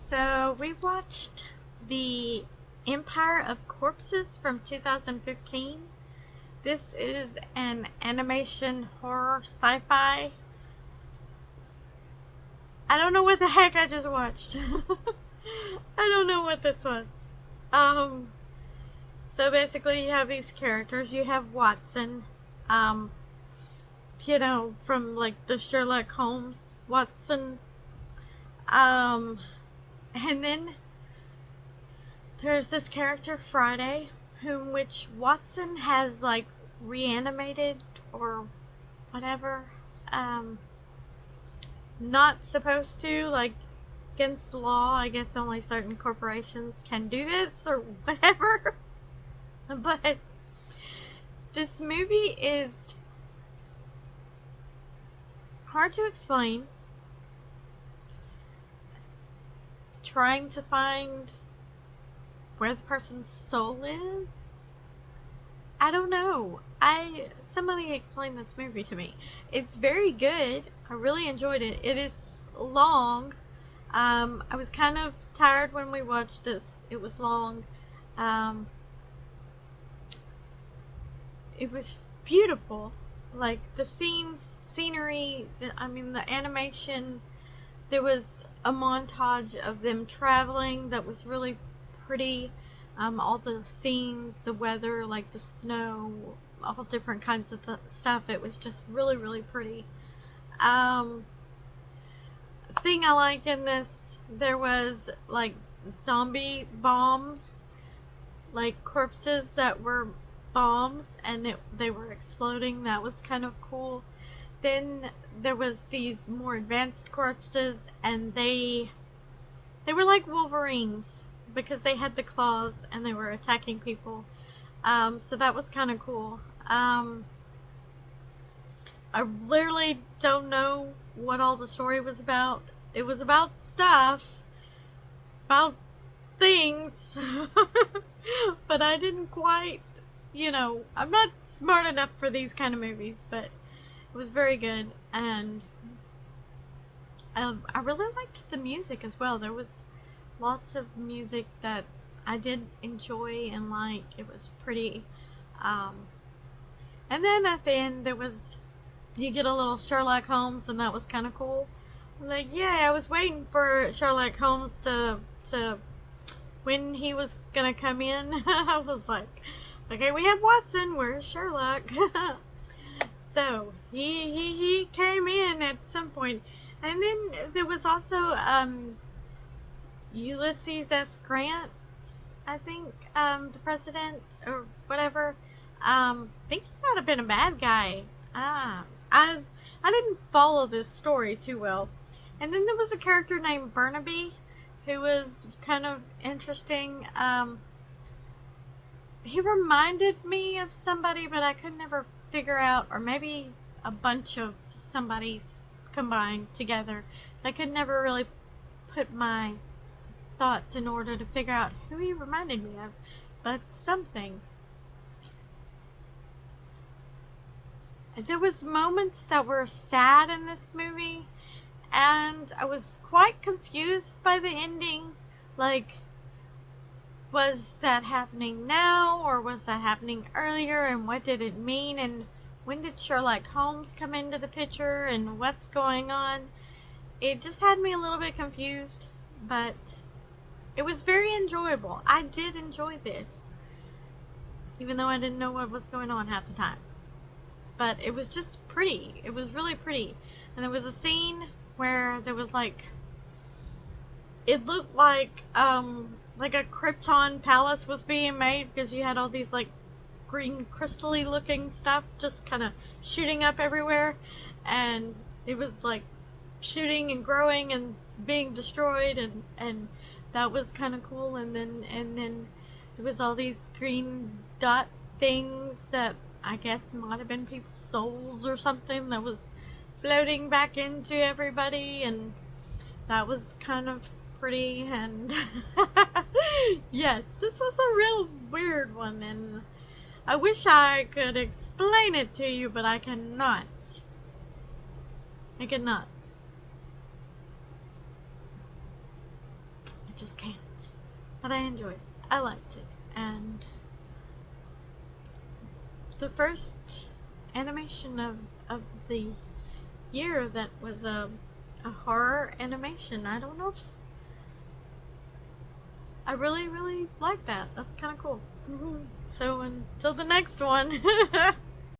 So we watched the Empire of Corpses from 2015. This is an animation horror sci-fi. I don't know what the heck I just watched. I don't know what this was. Um, so basically you have these characters. You have Watson, um, from like the Sherlock Holmes Watson. Um, and then there's this character Friday, which Watson has like reanimated or whatever. Not supposed to, like, against the law. I guess only certain corporations can do this or whatever. But this movie is hard to explain. Trying to find where the person's soul is. I don't know. Somebody explained this movie to me. It's very good. I really enjoyed it. It is long. I was kind of tired when we watched this. It was long. It was beautiful. Like the scenery, the animation. There was a montage of them traveling that was really pretty. All the scenes, the weather, like the snow, all different kinds of stuff. It was just really, really pretty. Thing I like in this, there was like zombie bombs, like corpses that were bombs, and they were exploding. That was kind of cool. Then there was these more advanced corpses, and they were like Wolverines because they had the claws and they were attacking people. So that was kind of cool. I literally don't know what all the story was about. It was about stuff, about things, but I didn't quite, I'm not smart enough for these kind of movies, but it was very good. And I really liked the music as well. There was lots of music that I did enjoy and like. It was pretty. And then at the end you get a little Sherlock Holmes, and that was kind of cool. Like, yeah, I was waiting for Sherlock Holmes to when he was gonna come in. I was like, okay, we have Watson, where's Sherlock? So he came in at some point. And then there was also Ulysses S. Grant, I think, the president or whatever. I think he might have been a bad guy. I didn't follow this story too well. And then there was a character named Burnaby who was kind of interesting. He reminded me of somebody, but I could never figure out, or maybe a bunch of somebody's combined together. I could never really put my thoughts in order to figure out who he reminded me of, but something. There was moments that were sad in this movie, and I was quite confused by the ending. Like, was that happening now, or was that happening earlier, and what did it mean, and when did Sherlock Holmes come into the picture, and what's going on? It just had me a little bit confused, but it was very enjoyable. I did enjoy this, even though I didn't know what was going on half the time. But it was just pretty. It was really pretty. And there was a scene where there was like, it looked like a Krypton palace was being made, because you had all these like green crystally looking stuff just kind of shooting up everywhere, and it was like shooting and growing and being destroyed, and that was kind of cool. And then there was all these green dot things that I guess might have been people's souls or something that was floating back into everybody, and that was kind of pretty. And yes, this was a real weird one, and I wish I could explain it to you, but I cannot. I cannot. just can't. But I enjoyed it. I liked it. And the first animation of the year that was a horror animation. I don't know if I really, really like that. That's kind of cool. So until the next one.